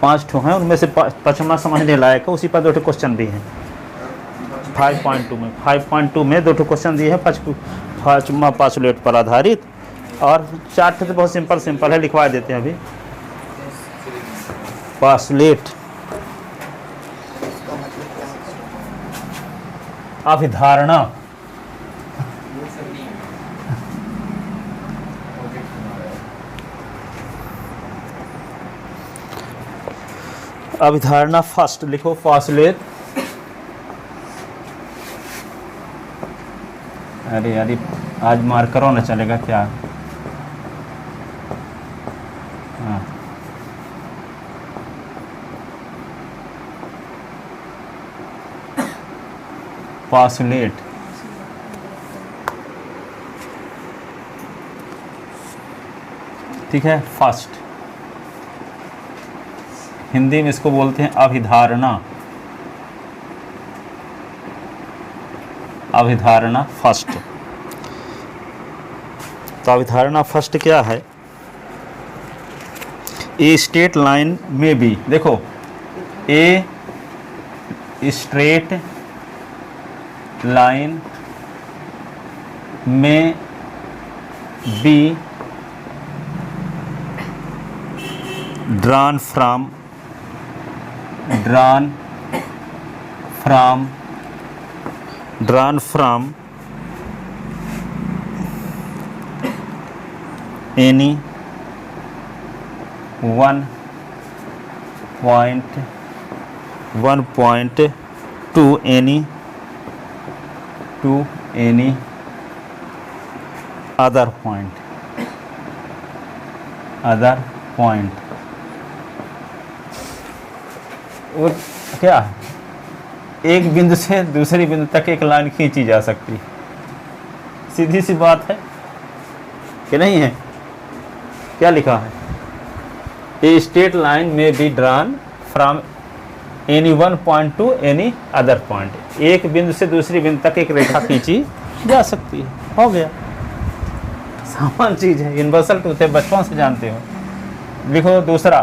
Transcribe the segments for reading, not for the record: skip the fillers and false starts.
5 ठो हैं, उनमें से पाँचवा समझने लायक है, उसी पर 2 ठो क्वेश्चन भी हैं 5.2 में 2 ठो क्वेश्चन दिए हैं पाँचवा पासुलेट पर आधारित, और 4 ठो तो बहुत सिंपल है, लिखवा देते हैं अभी। पासुलेट अभिधारणा, अभिधारणा फर्स्ट लिखो, पासुलेट। अरे आज मार्करों न चलेगा क्या? हाँ, पासुलेट ठीक है। फर्स्ट हिंदी में इसको बोलते हैं अभिधारणा, अभिधारणा फर्स्ट। तो अभिधारणा फर्स्ट क्या है? A straight line may be, देखो a straight line may be drawn from any 1.2 any other point वो क्या है? एक बिंदु से दूसरी बिंदु तक एक लाइन खींची जा सकती है, सीधी सी बात है कि नहीं है? क्या लिखा है? A straight line may be drawn from any 1.2 any other point, एक बिंदु से दूसरी बिंदु तक एक रेखा खींची जा सकती है। हो गया, सामान्य चीज है, यूनिवर्सल ट्रूथ है, बचपन से जानते हो। लिखो दूसरा,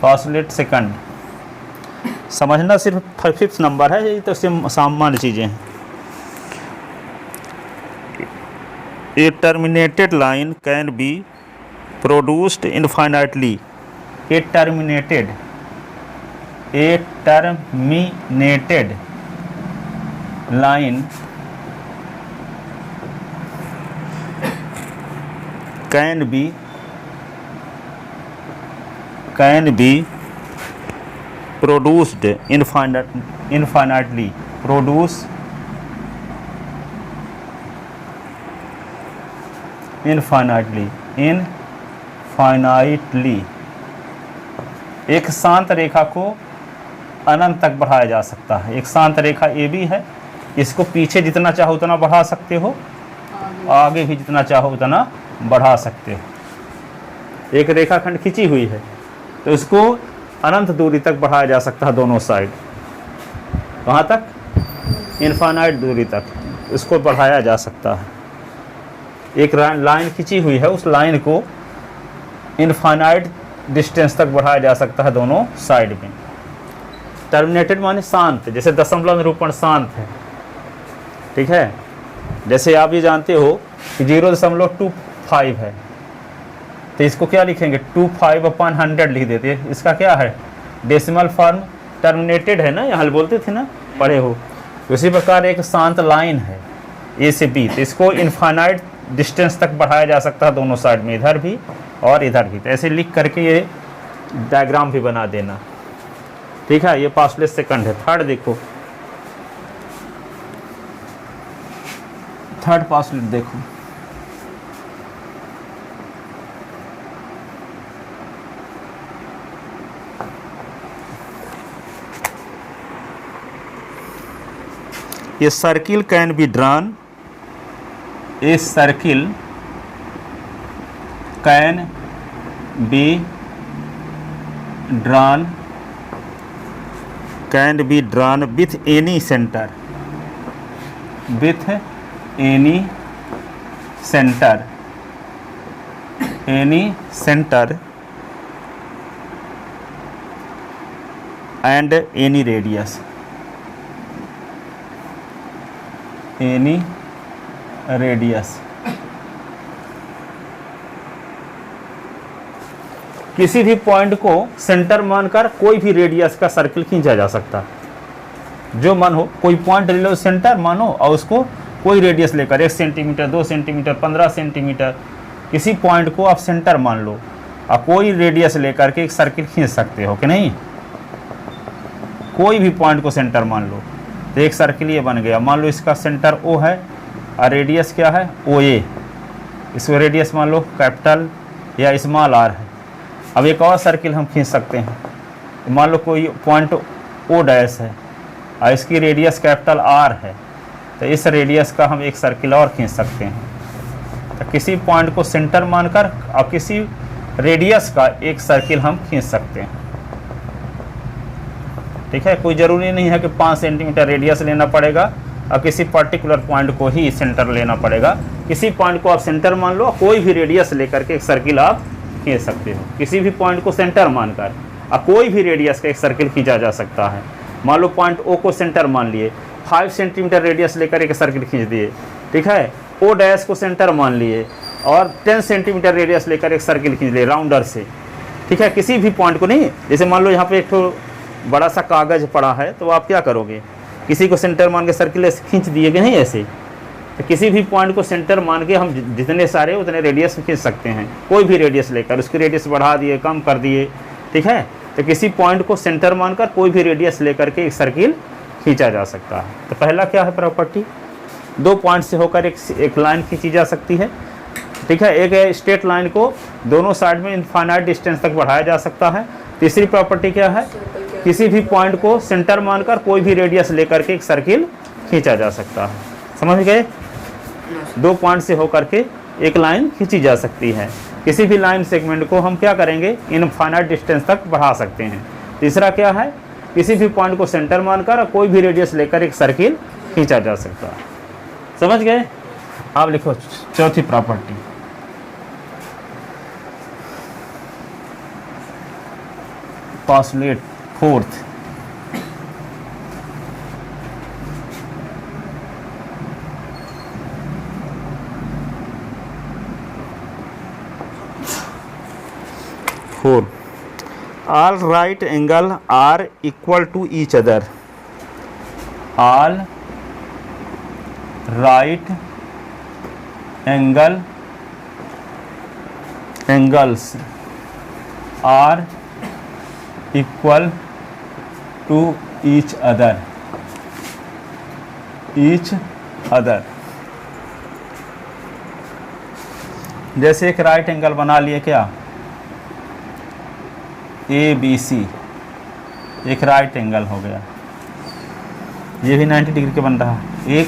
पासुलेट सेकंड। समझना सिर्फ 5th नंबर है, ये तो सामान्य चीजें हैं। A terminated line can be produced infinitely. A terminated line can be produced infinitely. Infinitely एक शांत रेखा को अनंत तक बढ़ाया जा सकता है। एक शांत रेखा ए बी है, इसको पीछे जितना चाहो उतना बढ़ा सकते हो, आगे भी जितना चाहो उतना बढ़ा सकते हो। एक रेखाखंड खींची हुई है तो इसको अनंत दूरी तक बढ़ाया जा सकता है, दोनों साइड। कहाँ तक? इनफाइनाइट दूरी तक इसको बढ़ाया जा सकता है। एक लाइन खींची हुई है, उस लाइन को इनफाइनाइट डिस्टेंस तक बढ़ाया जा सकता है दोनों साइड में। टर्मिनेटेड माने शांत, जैसे दशमलव निरूपण शांत है, ठीक है। जैसे आप ये जानते हो कि 0.25 है, तो इसको क्या लिखेंगे? 25/100 लिख देते हैं। इसका क्या है? Decimal form. टर्मिनेटेड है ना, यहाँ बोलते थे ना, पढ़े हो। उसी प्रकार एक शांत लाइन है ए से बी, तो इसको इनफाइनाइट डिस्टेंस तक बढ़ाया जा सकता है दोनों साइड में, इधर भी और इधर भी। तो ऐसे लिख करके ये डायग्राम भी बना देना, ठीक है। ये पासुलेट सेकंड है। थर्ड देखो, थर्ड पासुलेट देखो, ये circle can be drawn, a circle can be drawn with any centre, any centre and any radius, any radius, किसी भी पॉइंट को सेंटर मानकर कोई भी रेडियस का सर्किल खींचा जा सकता है। जो मन हो, कोई पॉइंट ले लो सेंटर मानो और उसको कोई रेडियस लेकर 1 सेंटीमीटर, 2 सेंटीमीटर, 15 सेंटीमीटर, किसी पॉइंट को आप सेंटर मान लो और कोई रेडियस लेकर के एक सर्किल खींच सकते हो कि नहीं। कोई भी पॉइंट को सेंटर मान लो तो एक सर्किल ये बन गया। मान लो इसका सेंटर O है और रेडियस क्या है OA, इसको रेडियस मान लो कैपिटल या स्मॉल r है। अब एक और सर्किल हम खींच सकते हैं। मान लो कोई पॉइंट O डैश है और इसकी रेडियस कैपिटल R है, तो इस रेडियस का हम एक सर्किल और खींच सकते हैं। तो किसी पॉइंट को सेंटर मानकर और किसी रेडियस का एक सर्किल हम खींच सकते हैं। ठीक है, कोई ज़रूरी नहीं है कि 5 सेंटीमीटर रेडियस लेना पड़ेगा और किसी पर्टिकुलर पॉइंट को ही सेंटर लेना पड़ेगा। किसी पॉइंट को आप सेंटर मान लो, कोई भी रेडियस लेकर के एक सर्किल आप खींच सकते हो। किसी भी पॉइंट को सेंटर मानकर और कोई भी रेडियस का एक सर्किल खींचा जा सकता है। मान लो पॉइंट O को सेंटर मान लिए, 5 सेंटीमीटर रेडियस लेकर एक सर्किल खींच दिए। ठीक है, O डैश को सेंटर मान लिए और 10 सेंटीमीटर रेडियस लेकर एक सर्किल खींच लिए राउंडर से। ठीक है, किसी भी पॉइंट को नहीं, जैसे मान लो यहाँ पे एक तो बड़ा सा कागज़ पड़ा है, तो आप क्या करोगे, किसी को सेंटर मान के सर्किल खींच दिए कि नहीं ऐसे। तो किसी भी पॉइंट को सेंटर मान के हम जितने सारे उतने रेडियस खींच सकते हैं। कोई भी रेडियस लेकर उसकी रेडियस बढ़ा दिए, कम कर दिए। ठीक है, तो किसी पॉइंट को सेंटर मानकर कोई भी रेडियस लेकर के एक सर्किल खींचा जा सकता है। तो पहला क्या है प्रॉपर्टी, 2 पॉइंट से होकर एक लाइन खींची जा सकती है। ठीक है, एक स्ट्रेट लाइन को दोनों साइड में इनफाइनाइट डिस्टेंस तक बढ़ाया जा सकता है। तीसरी प्रॉपर्टी क्या है, किसी भी पॉइंट को सेंटर मानकर कोई भी रेडियस लेकर के एक सर्किल खींचा जा सकता है। समझ गए, 2 पॉइंट से होकर के एक लाइन खींची जा सकती है। किसी भी लाइन सेगमेंट को हम क्या करेंगे, इनफाइनाइट डिस्टेंस तक बढ़ा सकते हैं। तीसरा क्या है, किसी भी पॉइंट को सेंटर मानकर कोई भी रेडियस लेकर एक सर्किल खींचा जा सकता है। समझ गए। आप लिखो चौथी property, postulate fourth, all right angle are equal to each other. All right angles are equal to each other. जैसे एक राइट एंगल बना लिए क्या, ABC एक राइट एंगल हो गया, ये भी 90 डिग्री के बन रहा है। एक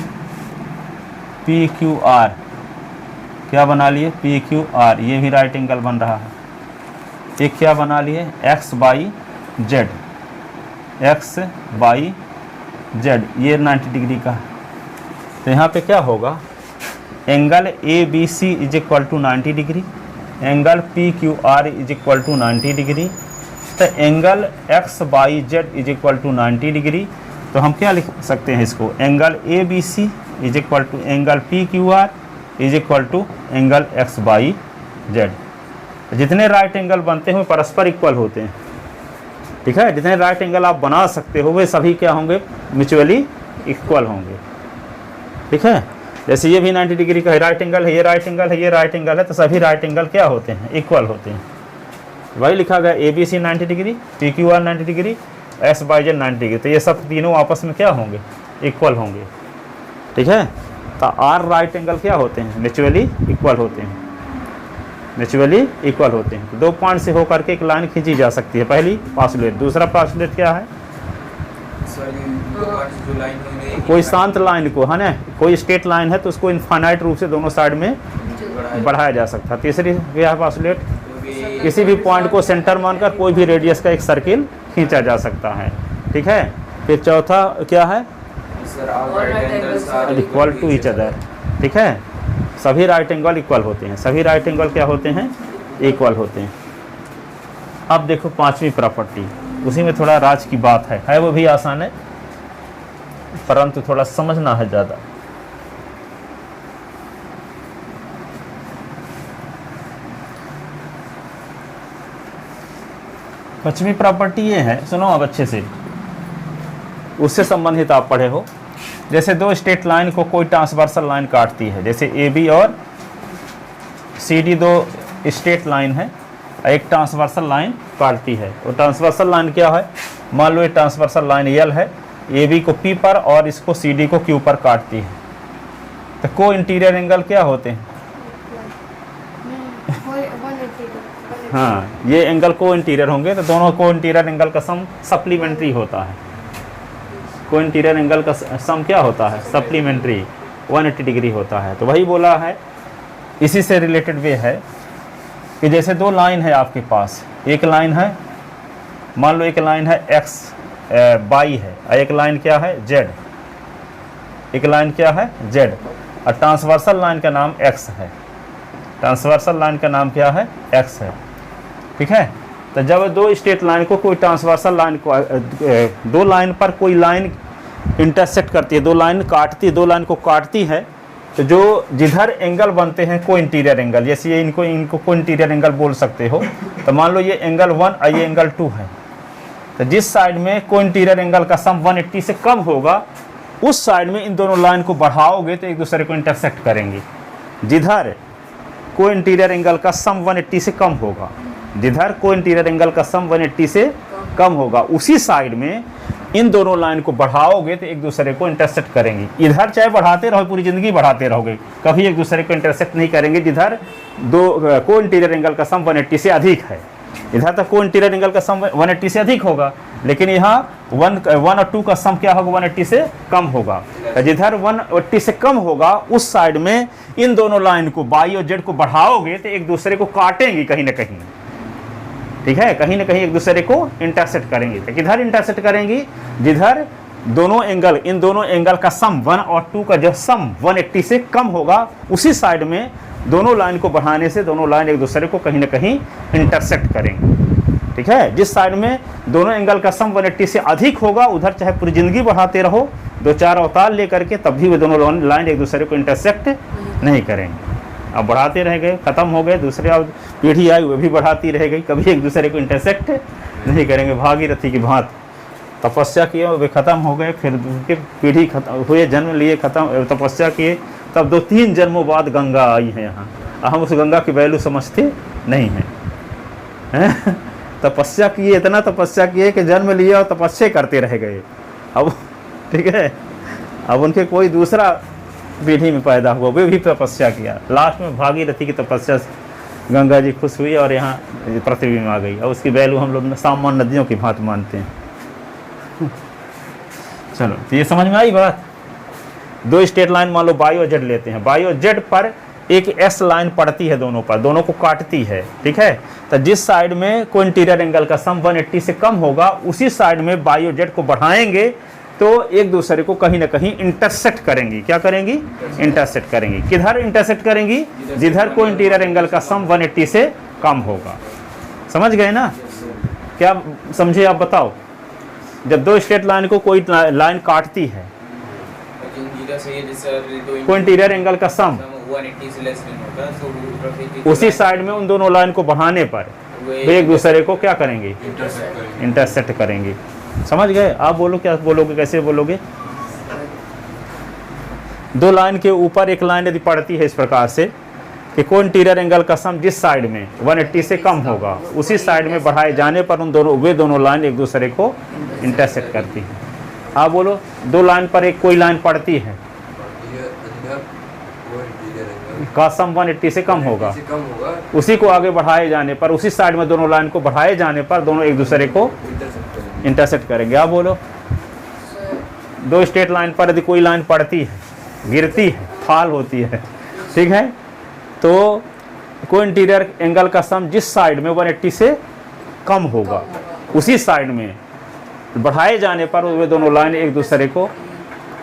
PQR क्या बना लिए, PQR ये भी राइट एंगल बन रहा है। एक क्या बना लिए, XYZ ये 90 डिग्री का। तो यहाँ पे क्या होगा, angle ABC is equal to 90 degree, angle PQR is equal to 90 degree. तो angle XYZ is equal to 90 degree. तो हम क्या लिख सकते हैं इसको, angle ABC is equal to angle PQR is equal to angle XYZ। जितने राइट एंगल बनते हैं परस्पर इक्वल होते हैं। ठीक है, जितने राइट एंगल आप बना सकते हो वे सभी क्या होंगे, म्यूचुअली इक्वल होंगे। ठीक है, जैसे ये भी 90 डिग्री का राइट एंगल है, ये राइट एंगल है, ये राइट एंगल है, तो सभी राइट एंगल क्या होते हैं, इक्वल होते हैं। वही लिखा गया ABC 90 degree, PQR 90 degree, XYZ 90 degree. तो ये सब तीनों आपस में क्या होंगे, इक्वल होंगे। ठीक है, तो R राइट एंगल क्या होते हैं, म्यूचुअली इक्वल होते हैं, म्यूचुअली इक्वल होते हैं। तो 2 पॉइंट से होकर के एक लाइन खींची जा सकती है, पहली पोस्टुलेट। दूसरा पोस्टुलेट क्या है, कोई शांत लाइन को, है ना, कोई स्ट्रेट लाइन है तो उसको इनफाइनाइट रूप से दोनों साइड में बढ़ाया जा सकता है। तीसरी क्या है पोस्टुलेट, किसी भी पॉइंट को सेंटर मानकर कोई भी रेडियस का एक सर्किल खींचा जा सकता है। ठीक है, फिर चौथा क्या है, इक्वल टू ईच अदर। ठीक है, सभी राइट एंगल इक्वल होते हैं। सभी राइट एंगल क्या होते हैं, इक्वल होते हैं। अब देखो पांचवी प्रॉपर्टी, उसी में थोड़ा राज की बात है वो भी आसान है, परंतु थोड़ा समझना है ज़्यादा। पांचवी प्रॉपर्टी ये है, सुनो अब अच्छे से, उससे संबंधित आप पढ़े हो। जैसे दो स्ट्रेट लाइन को कोई ट्रांसवर्सल लाइन काटती है, जैसे ए बी और सी डी दो स्ट्रेट लाइन है, एक ट्रांसवर्सल लाइन काटती है। और ट्रांसवर्सल लाइन क्या है, मान लो ये ट्रांसवर्सल लाइन यल है, ए बी को पी पर और इसको सी डी को क्यू पर काटती है, तो को इंटीरियर एंगल क्या होते हैं? हाँ, ये एंगल को इंटीरियर होंगे, तो दोनों को इंटीरियर एंगल का सम सप्लीमेंट्री होता है। को इंटीरियर एंगल का सम क्या होता है? सप्लीमेंट्री 180 डिग्री होता है। तो वही बोला है, इसी से रिलेटेड वे है कि जैसे दो लाइन है आपके पास, एक लाइन है, मान लो एक लाइन है एक्स बाई है, और एक लाइन क्या है जेड, एक लाइन क्या है जेड, और ट्रांसवर्सल लाइन का नाम एक्स है, ट्रांसवर्सल लाइन का नाम क्या है? एक्स है, ठीक है। तो जब दो स्ट्रेट लाइन को कोई ट्रांसवर्सल लाइन को दो लाइन पर कोई लाइन इंटरसेक्ट करती है, दो लाइन काटती है, दो लाइन को काटती है, तो जो जिधर एंगल बनते हैं को इंटीरियर एंगल, जैसे ये इनको को इंटीरियर एंगल बोल सकते हो। तो मान लो ये एंगल 1 और ये एंगल 2 है, तो जिस साइड में को इंटीरियर एंगल का सम 180 से कम होगा, उस साइड में इन दोनों लाइन को बढ़ाओगे तो एक दूसरे को इंटरसेक्ट करेंगे। जिधर को इंटीरियर एंगल का सम 180 से कम होगा, जिधर को इंटीरियर एंगल का सम 180 से कम होगा, उसी साइड में इन दोनों लाइन को बढ़ाओगे तो एक दूसरे को इंटरसेक्ट करेंगी। इधर चाहे बढ़ाते रहो, पूरी ज़िंदगी बढ़ाते रहोगे, कभी एक दूसरे को इंटरसेक्ट नहीं करेंगे जिधर दो को इंटीरियर एंगल का सम 180 से अधिक है। इधर तक को इंटीरियर एंगल का सम 180 से अधिक होगा, लेकिन यहाँ 1 और 2 का सम क्या होगा? 180 से कम होगा। जिधर 180 से कम होगा, उस साइड में इन दोनों लाइन को बाई और जेड को बढ़ाओगे तो एक दूसरे को काटेंगी कहीं ना कहीं, ठीक है, कहीं ना कहीं एक दूसरे को इंटरसेक्ट करेंगी। तो किधर इंटरसेक्ट करेंगी? जिधर दोनों एंगल, इन दोनों एंगल का सम 1 और 2 का जो सम 180 से कम होगा, उसी साइड में दोनों लाइन को बढ़ाने से दोनों लाइन एक दूसरे को कहीं ना कहीं इंटरसेक्ट करेंगे, ठीक है। जिस साइड में दोनों एंगल का सम 180 से अधिक होगा, उधर चाहे पूरी ज़िंदगी बढ़ाते रहो, 2-4 अवतार लेकर के, तब भी वे दोनों लाइन एक दूसरे को इंटरसेक्ट नहीं करेंगे। अब बढ़ाते रह गए, ख़त्म हो गए, दूसरे अब पीढ़ी आई वो भी बढ़ाती रह गई, कभी एक दूसरे को इंटरसेक्ट नहीं करेंगे। भागीरथी की भांति तपस्या किए, वे ख़त्म हो गए, फिर उनके पीढ़ी हुए, जन्म लिए, ख़त्म, तपस्या किए, तब 2-3 जन्मों बाद गंगा आई है यहाँ। हम उस गंगा की वैल्यू समझते नहीं हैं। तपस्या किए, इतना तपस्या किए कि जन्म लिए और तपस्या करते रह गए। अब ठीक है, अब उनके कोई दूसरा पीढ़ी में पैदा हुआ, वे भी तपस्या किया, लास्ट में भागीरथी की तपस्या से गंगा जी खुश हुई और यहाँ पृथ्वी में आ गई। और उसकी वैल्यू हम लोग सामान्य नदियों की भांति मानते हैं। चलो, तो ये समझ में आई बात। दो स्ट्रेट लाइन मान लो बाई और जेड लेते हैं, बाई और जेड पर एक एस लाइन पड़ती है, दोनों पर, दोनों को काटती है, ठीक है। तो जिस साइड में को इंटीरियर एंगल का सम 180 से कम होगा, उसी साइड में बाई और जेड को बढ़ाएंगे तो एक दूसरे को कहीं ना कहीं इंटरसेक्ट करेंगी। क्या करेंगी? इंटरसेक्ट करेंगी। किधर इंटरसेक्ट करेंगी? जिधर को इंटीरियर एंगल का सम 180 से कम होगा। समझ गए ना? क्या समझे आप बताओ? जब दो स्ट्रेट लाइन को कोई लाइन काटती है, को इंटीरियर एंगल का सम 180 से लेस नहीं होगा, उसी साइड में उन दोनों लाइन को बढ़ाने पर वे एक दूसरे को क्या करेंगे? इंटरसेक्ट करेंगे। समझ गए? आप बोलो, क्या बोलोगे, कैसे बोलोगे? दो लाइन के ऊपर एक लाइन यदि पड़ती है इस प्रकार से कि को इंटीरियर एंगल का सम जिस साइड में 180 से कम होगा, उसी साइड में बढ़ाए जाने पर वे दोनों लाइन एक दूसरे को इंटरसेक्ट करती है। आप बोलो, दो लाइन पर एक कोई लाइन पड़ती है का सम 180 से कम होगा, उसी को आगे बढ़ाए जाने पर, उसी साइड में दोनों लाइन को बढ़ाए जाने पर दोनों एक दूसरे को इंटरसेक्ट करेंगे। आप बोलो, दो स्ट्रेट लाइन पर यदि कोई लाइन पड़ती है, गिरती है, फाल होती है, ठीक है, तो को इंटीरियर एंगल का सम जिस साइड में 180 से कम होगा, उसी साइड में बढ़ाए जाने पर वे दोनों लाइन एक दूसरे को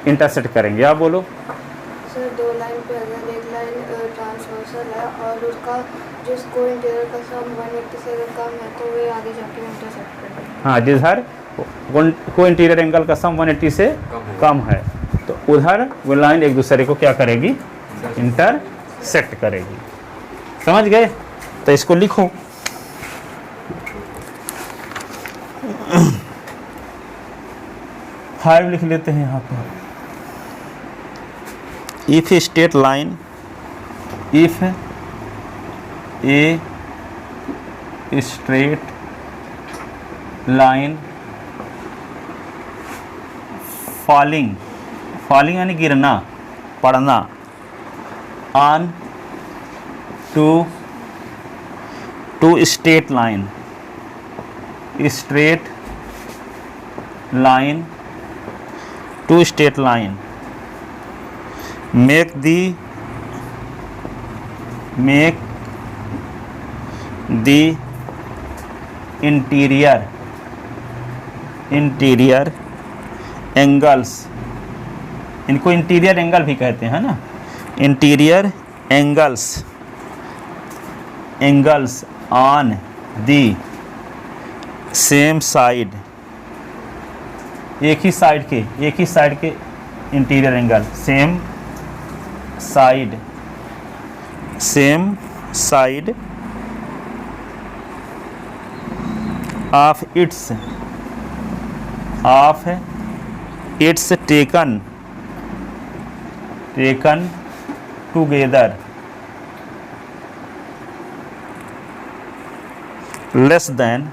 इंटरसेक्ट करेंगे। आप बोलो। सर, दो लाइन पे अगर एक लाइन ट्रांसवर्सल है और उसका जो स्कोर इंटीरियर का सम 180 से अगर कम है तो वे आगे जाके इंटरसेक्ट कर देंगे। हाँ, जिधर को इंटीरियर एंगल का सम 180 से कम है तो उधर वो लाइन एक दूसरे को क्या करेगी, इंटरसेक्ट करेगी। समझ गए? तो इसको लिखो। फाइव लिख लेते हैं यहाँ पर। If straight line, if a straight line falling, falling यानी गिरना, पड़ना, on two straight line, straight line to straight line, make the interior angles, इनको इंटीरियर एंगल भी कहते हैं ना, interior angles on the same side, एक ही साइड के interior angle, same side of its taken together less than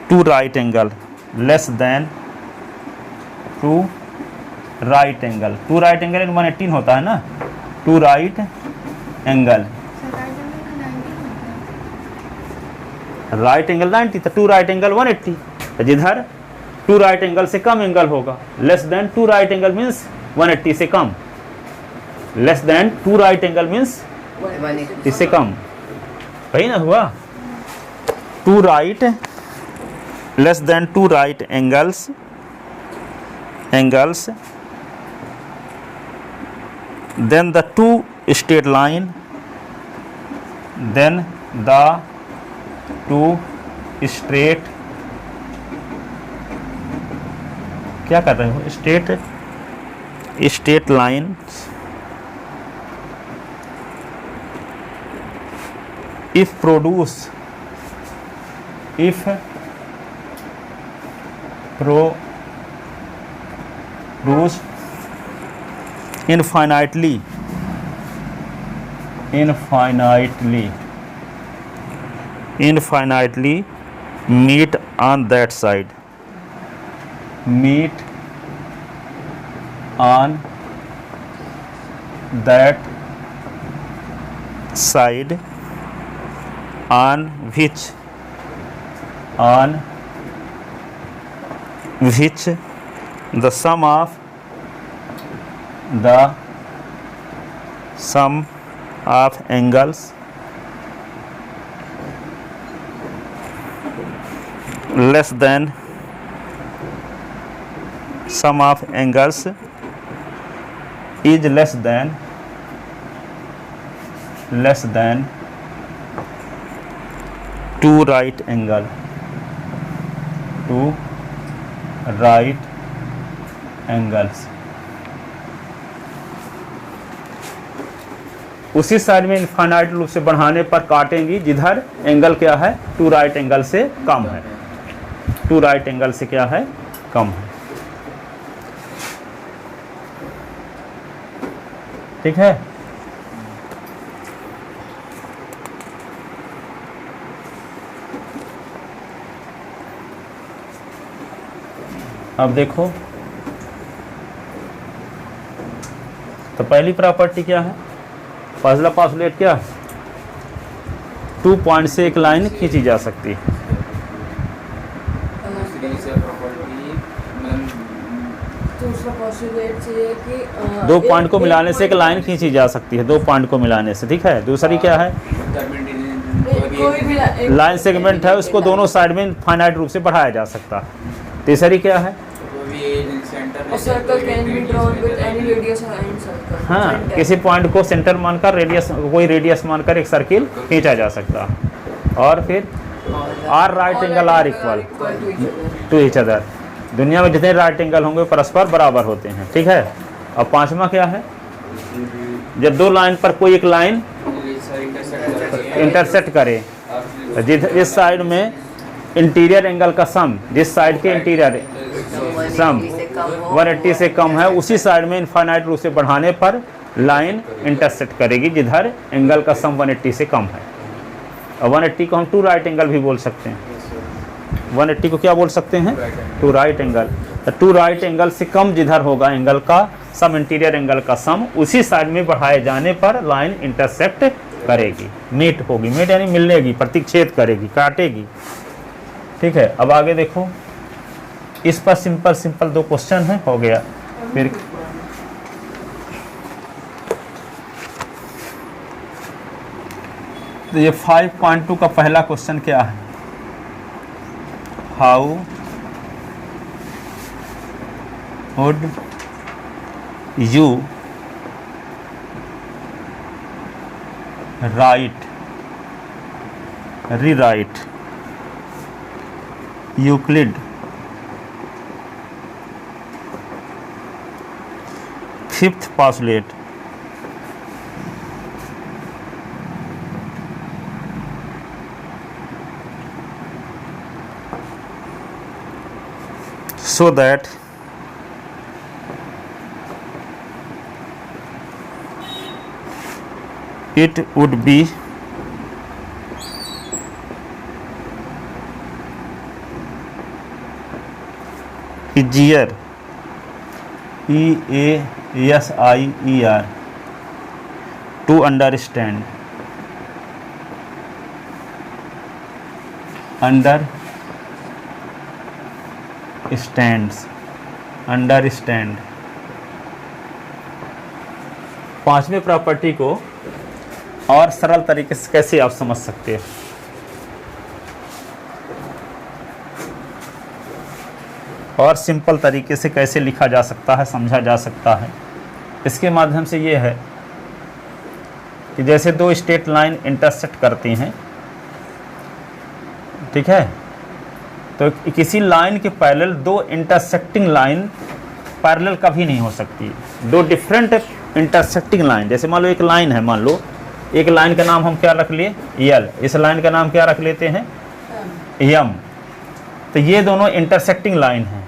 two right angle, less than two right angle. Two right angle 180 होता है ना, two right angle, right angle 90 तो to right angle 180। तो जिधर to right angle से कम angle होगा, less than two right angle means 180 से कम, less than two right angle means इससे कम, वही ना हुआ। Two right, less than two right angles, then the two straight line, then the two straight, क्या कर रहे हो, straight lines if produce infinitely meet on that side, on which the sum of angles less than sum of angles is less than two right angles. उसी side में infinite रूप से बढ़ाने पर काटेंगी जिधर एंगल क्या है, टू राइट एंगल से कम है, टू राइट एंगल से क्या है, कम है। ठीक है। अब देखो, तो पहली प्रॉपर्टी क्या है, पहला पासलेट क्या, 2 पॉइंट से एक लाइन खींची जा सकती है। दूसरा पोस्टुलेट चाहिए कि 2 पॉइंट को मिलाने से एक लाइन खींची जा सकती है, 2 पॉइंट को मिलाने से। ठीक है। दूसरी क्या है, कोई भी लाइन सेगमेंट है उसको दोनों साइड में फाइनाइट रूप से बढ़ाया जा सकता है। तीसरी क्या है, A circle can be drawn with any radius and circle. हाँ, Center. किसी पॉइंट को सेंटर मानकर रेडियस, कोई रेडियस मानकर एक सर्किल खींचा जा सकता है। और फिर are right angle are equal to each other. To each other. दुनिया में जितने राइट एंगल होंगे परस्पर बराबर होते हैं, ठीक है। अब पांचवा क्या है, जब दो लाइन पर कोई एक लाइन इंटरसेक्ट करे, जिस साइड में इंटीरियर एंगल का सम, जिस साइड के इंटीरियर सम 180 से कम है, उसी साइड में इनफाइनाइट रूप से बढ़ाने पर लाइन इंटरसेक्ट करेगी जिधर एंगल का सम 180 से कम है। और 180 को हम टू राइट एंगल भी बोल सकते हैं। 180 को क्या बोल सकते हैं, टू राइट एंगल। तो टू राइट एंगल से कम जिधर होगा एंगल का सम, इंटीरियर एंगल का सम, उसी साइड में बढ़ाए जाने पर लाइन इंटरसेक्ट करेगी, मीट होगी। मीट यानी मिलेगी, प्रतिच्छेद करेगी, काटेगी, ठीक है। अब आगे देखो, इस पर सिंपल दो क्वेश्चन है, हो गया। फिर तो ये 5.2 का पहला क्वेश्चन क्या है, how would you rewrite Euclid fifth postulate so that it would be easier, easier to understand पांचवें प्रॉपर्टी को और सरल तरीके से कैसे आप समझ सकते हैं। और सिंपल तरीके से कैसे लिखा जा सकता है, समझा जा सकता है। इसके माध्यम से ये है कि जैसे दो स्ट्रेट लाइन इंटरसेक्ट करती हैं, ठीक है, तो किसी लाइन के पैरेलल दो इंटरसेक्टिंग लाइन पैरेलल कभी नहीं हो सकती। दो डिफरेंट इंटरसेक्टिंग लाइन, जैसे मान लो एक लाइन है, मान लो एक लाइन का नाम हम क्या रख लिए, यल, इस लाइन का नाम क्या रख लेते हैं, यम। तो ये दोनों इंटरसेक्टिंग लाइन हैं।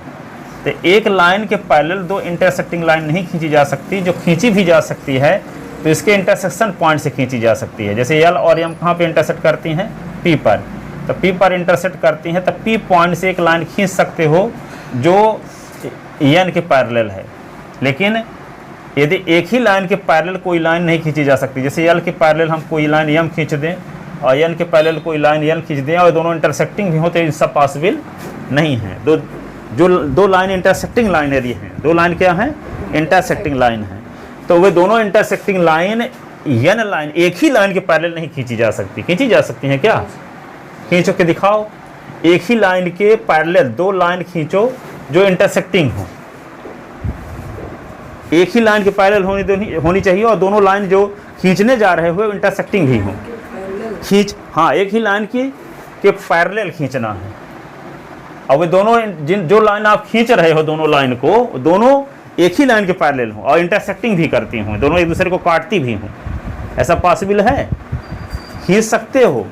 तो एक लाइन के पैरेलल दो इंटरसेक्टिंग लाइन नहीं खींची जा सकती। जो खींची भी जा सकती है तो इसके इंटरसेक्शन पॉइंट से खींची जा सकती है। जैसे यल और यम कहाँ पे इंटरसेक्ट करती हैं, पी पर। तो पी पर इंटरसेक्ट करती हैं, तो पी पॉइंट से एक लाइन खींच सकते हो जो एन के पैरेलल है। लेकिन यदि एक ही लाइन के पैरेलल कोई लाइन नहीं खींची जा सकती, जैसे यल के पैरेलल हम कोई लाइन यम खींच दें और एन के पैरेलल कोई लाइन एन खींच दें और दोनों इंटरसेक्टिंग भी हो, तो सब पॉसिबल नहीं है। दो लाइन इंटरसेक्टिंग लाइन यदि हैं, दो लाइन क्या हैं, इंटरसेक्टिंग लाइन है, तो वे दोनों इंटरसेक्टिंग लाइन एन लाइन एक ही लाइन के पैरेलल नहीं खींची जा सकती। खींची जा सकती हैं क्या, खींचो के दिखाओ। एक ही लाइन के पैरेलल दो लाइन खींचो जो इंटरसेक्टिंग हो। एक ही लाइन के पैरेलल होनी चाहिए और दोनों लाइन जो खींचने जा रहे हो इंटरसेक्टिंग भी हो। हाँ, एक ही लाइन के पैरेलल खींचना है और वे दोनों जो लाइन आप खींच रहे हो, दोनों लाइन को, दोनों एक ही लाइन के पैरेलल हो और इंटरसेक्टिंग भी करती हों, दोनों एक दूसरे को काटती भी हों। ऐसा पॉसिबल है, खींच सकते हो,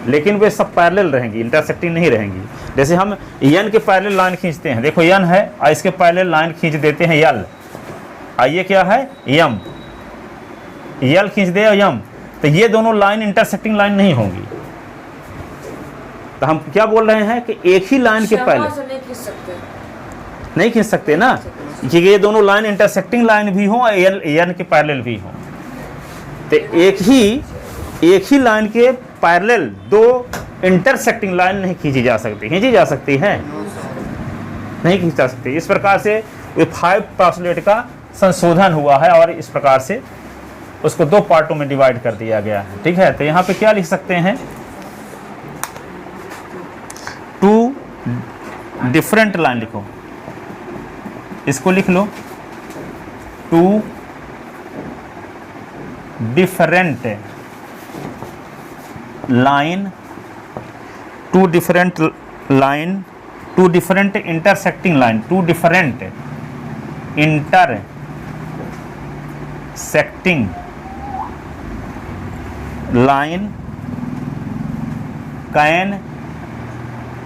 लेकिन वे सब पैरेलल रहेंगी, इंटरसेक्टिंग नहीं रहेंगी। जैसे हम एन के पैरेलल लाइन खींचते हैं, देखो एन है और इसके पैरेलल लाइन खींच देते हैं यल, और ये क्या है, यम, यल खींच दे और यम, तो ये दोनों लाइन इंटरसेक्टिंग लाइन नहीं होंगी। तो हम क्या बोल रहे हैं कि एक ही लाइन के पैरेलल नहीं खींच सकते ना, कि ये दोनों लाइन इंटरसेक्टिंग लाइन भी हों और एन के पैरेलल भी हों। तो एक ही लाइन के पैरेलल दो इंटरसेक्टिंग लाइन नहीं खींची जा सकती। खींची जा सकती है, नहीं खींच जा सकती। इस प्रकार से 5 पोस्टुलेट का संशोधन हुआ है और इस प्रकार से उसको दो पार्टों में डिवाइड कर दिया गया है। ठीक है, तो यहाँ पे क्या लिख सकते हैं, टू डिफरेंट लाइन लिखो, इसको लिख लो, two different line, two different line, two different intersecting line, two different intersecting line can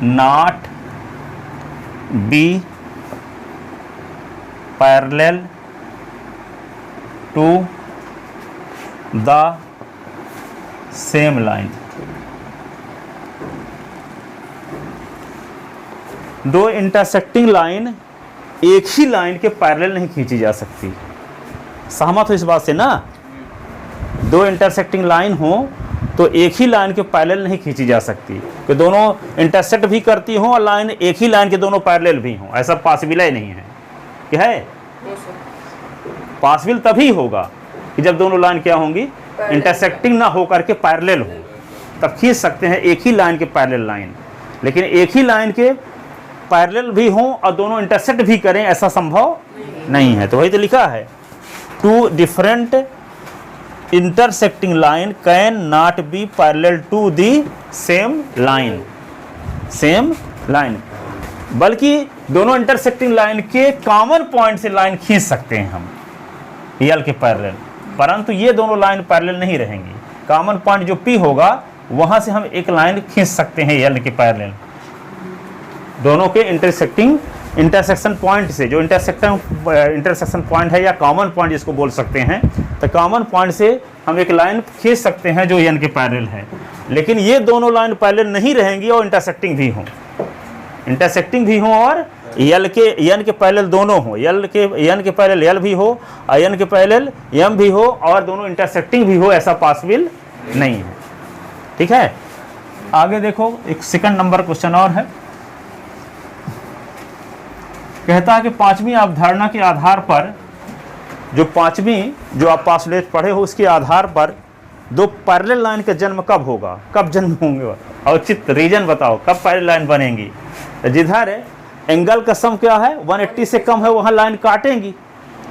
not be parallel to the same line. दो इंटरसेक्टिंग लाइन एक ही लाइन के पैरेलल नहीं खींची जा सकती। सहमत हो इस बात से ना? दो इंटरसेक्टिंग लाइन हो तो एक ही लाइन के पैरेलल नहीं खींची जा सकती, कि दोनों इंटरसेक्ट भी करती हों और लाइन एक ही लाइन के दोनों पैरेलल भी हों, ऐसा पॉसिबल ही नहीं है। क्या है? पॉसिबल तभी होगा कि जब दोनों लाइन क्या होंगी, इंटरसेक्टिंग ना हो करके पैरेलल हो, तब खींच सकते हैं एक ही लाइन के पैरेलल लाइन। लेकिन एक ही लाइन के पैरेलल भी हों और दोनों इंटरसेक्ट भी करें, ऐसा संभव नहीं है। तो वही तो लिखा है, two different intersecting line can not be parallel to the same line, same line, बल्कि दोनों इंटरसेक्टिंग लाइन के कॉमन पॉइंट से लाइन खींच सकते हैं हम यल के पैरेलल, परंतु ये दोनों लाइन पैरेलल नहीं रहेंगी। कॉमन पॉइंट जो पी होगा वहां से हम एक लाइन खींच सकते हैं यल के पैरेलल, दोनों के इंटरसेक्शन पॉइंट से, जो इंटरसेक्शन पॉइंट है या कॉमन पॉइंट जिसको बोल सकते हैं, तो कॉमन पॉइंट से हम एक लाइन खींच सकते हैं जो एन के पैरेलल है। लेकिन ये दोनों लाइन पैरेलल नहीं रहेंगी और इंटरसेक्टिंग भी हों, इंटरसेक्टिंग भी हों और एन के पैरेलल दोनों हो, एन के पैरेलल एल भी हो और एन के पैरेलल एम भी हो और दोनों इंटरसेक्टिंग भी हो, ऐसा पॉसिबल नहीं है। ठीक है, आगे देखो, एक सेकंड नंबर क्वेश्चन और है। कहता है कि पांचवी अवधारणा के आधार पर, जो आप पासलेट पढ़े हो उसके आधार पर दो पैरेलल लाइन का जन्म कब होगा, कब जन्म होंगे, औचित्य रीजन बताओ कब पैरेलल लाइन बनेंगी। जिधर एंगल का सम क्या है 180 से कम है वहां लाइन काटेंगी।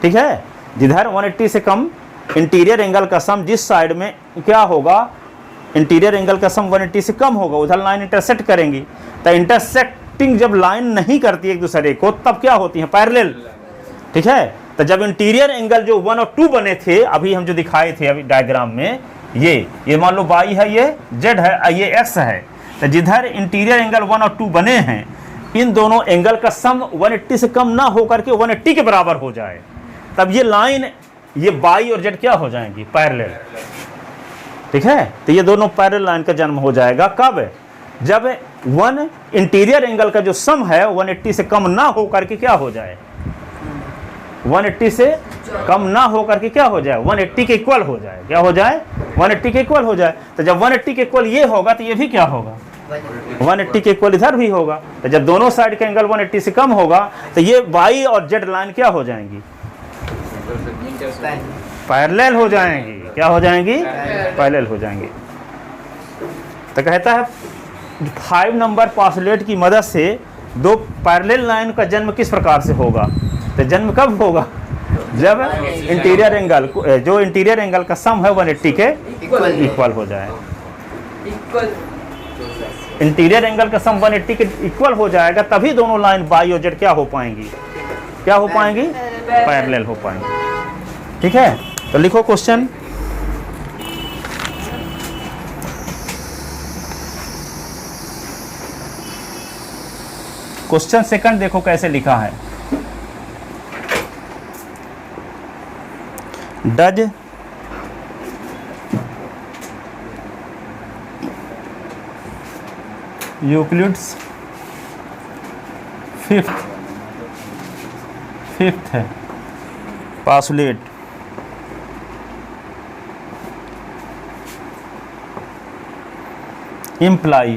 ठीक है, जिधर 180 से कम इंटीरियर एंगल का सम जिस साइड में क्या होगा, इंटीरियर एंगल का सम 180 से कम होगा, उधर लाइन इंटरसेक्ट करेंगी। तो इंटरसेक्टिंग जब लाइन नहीं करती एक दूसरे को तब क्या होती है, पैरेलल। ठीक है, तो जब इंटीरियर एंगल जो 1 और 2 बने थे, अभी हम जो दिखाए थे अभी डायग्राम में, ये मान लो y है, ये z है, ये x है, तो जिधर इंटीरियर एंगल 1 और 2 बने हैं, इन दोनों एंगल का सम 180 से कम ना हो करके 180 के बराबर हो जाए, तब ये लाइन, ये y और z क्या हो जाएंगी, पैरेलल। ठीक है, तो ये दोनों पैरेलल लाइन का जन्म हो जाएगा कब, जब इंटीरियर एंगल का जो सम है 180 से कम ना हो करके क्या हो जाए, 180 से कम ना हो करके क्या हो जाए, 180 के इक्वल हो जाए। क्या हो जाए, 180 के इक्वल हो जाए। तो जब 180 के इक्वल ये होगा तो ये भी क्या होगा, 180 के इक्वल इधर भी होगा। तो जब दोनों साइड का एंगल 180 से कम होगा तो ये y और z लाइन क्या हो जाएंगी, पैरेलल हो जाएंगी। क्या हो जाएंगी, पैरेलल हो जाएंगी। तो कहता है 5 नंबर पासलेट की मदद से दो पैरेलल लाइन का जन्म किस प्रकार से होगा। तो जन्म कब होगा, जब इंटीरियर एंगल, जो इंटीरियर एंगल का सम है 180 के इक्वल हो जाए। इंटीरियर एंगल का सम 180 के इक्वल हो जाएगा, तभी दोनों लाइन y और z क्या हो पाएंगी, क्या हो पाएंगी, पैरेलल हो पाएंगी। ठीक है, तो लिखो क्वेश्चन। क्वेश्चन सेकंड देखो कैसे लिखा है। डज यूक्लिड्स फिफ्थ है पासलेट imply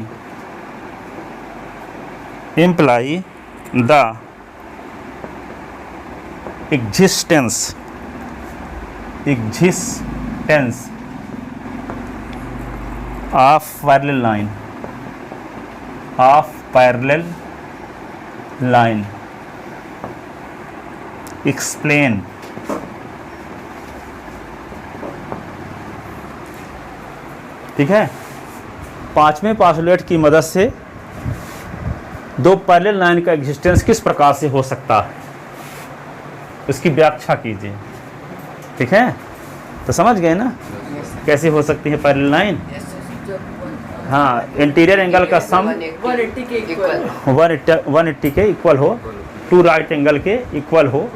the existence of parallel line explain. ठीक है, पांचवें पास्टुलेट की मदद से दो पैरेलल लाइन का एग्जिस्टेंस किस प्रकार से हो सकता है, उसकी व्याख्या कीजिए। ठीक है, तो समझ गए ना कैसे हो सकती है पैरेलल लाइन। हाँ, इंटीरियर एंगल का सम 180 के इक्वल 180 के इक्वल हो, टू राइट एंगल के इक्वल हो,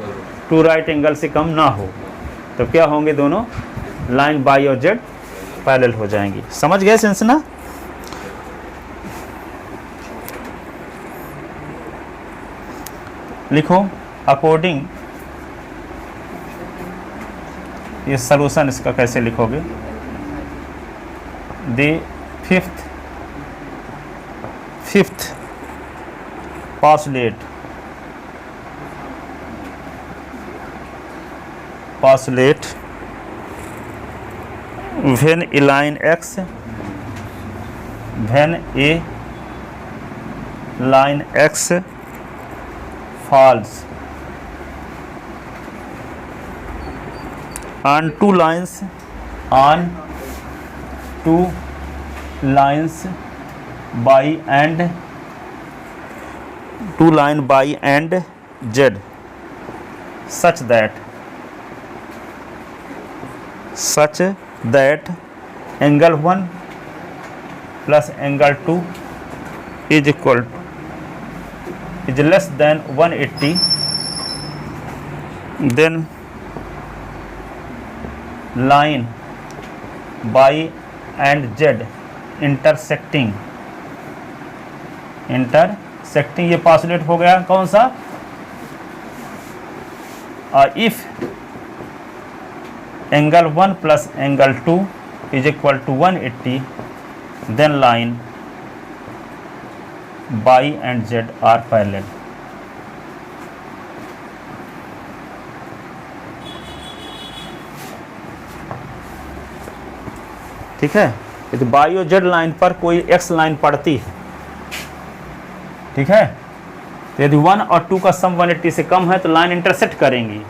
टू राइट एंगल से कम ना हो, तो क्या होंगे दोनों लाइन बाई और जेड पैरेलल हो जाएंगी। समझ गए सेंस ना। लिखो अकॉर्डिंग, ये सलूशन इसका कैसे लिखोगे। The fifth postulate when a line x falls on two lines by and z such that angle 1 plus angle 2 is less than 180, then line by and z intersecting ये postulate हो गया कौन सा। If angle 1 plus angle 2 is equal to 180, then line by and z are parallel। ठीक है, यदि by और Z line पर कोई एक्स लाइन पड़ती है, ठीक है, तो यदि 1 और 2 का सम 180 से कम है तो लाइन इंटरसेक्ट करेंगी,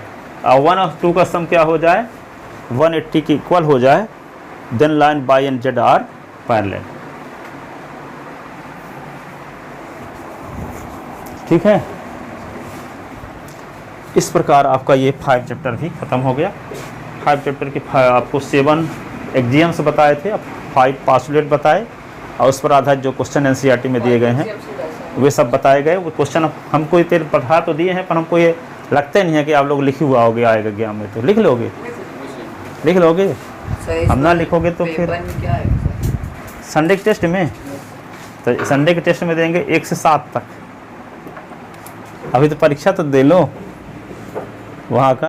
और 1 और 2 का सम क्या हो जाए 180 के इक्वल हो जाए, then line Y and Z are parallel. ठीक है, इस प्रकार आपका ये 5 चैप्टर भी खत्म हो गया। 5 चैप्टर के आपको 7 एक्जियम्स बताए थे, अब 5 पास्टुलेट बताए, और उस पर आधारित जो क्वेश्चन एनसीईआरटी में दिए गए हैं वे सब बताए गए। वो क्वेश्चन हमको इतने पढ़ा तो दिए हैं, पर हमको ये लगता नहीं है कि आप लोग लिखे हुआ होगे आएगा एग्जाम में, तो लिख लोगे हम ना लिखोगे तो फिर संडे के टेस्ट में, तो संडे के टेस्ट में देंगे 1 से 7 तक। अभी तो परीक्षा तो दे लो वहाँ का।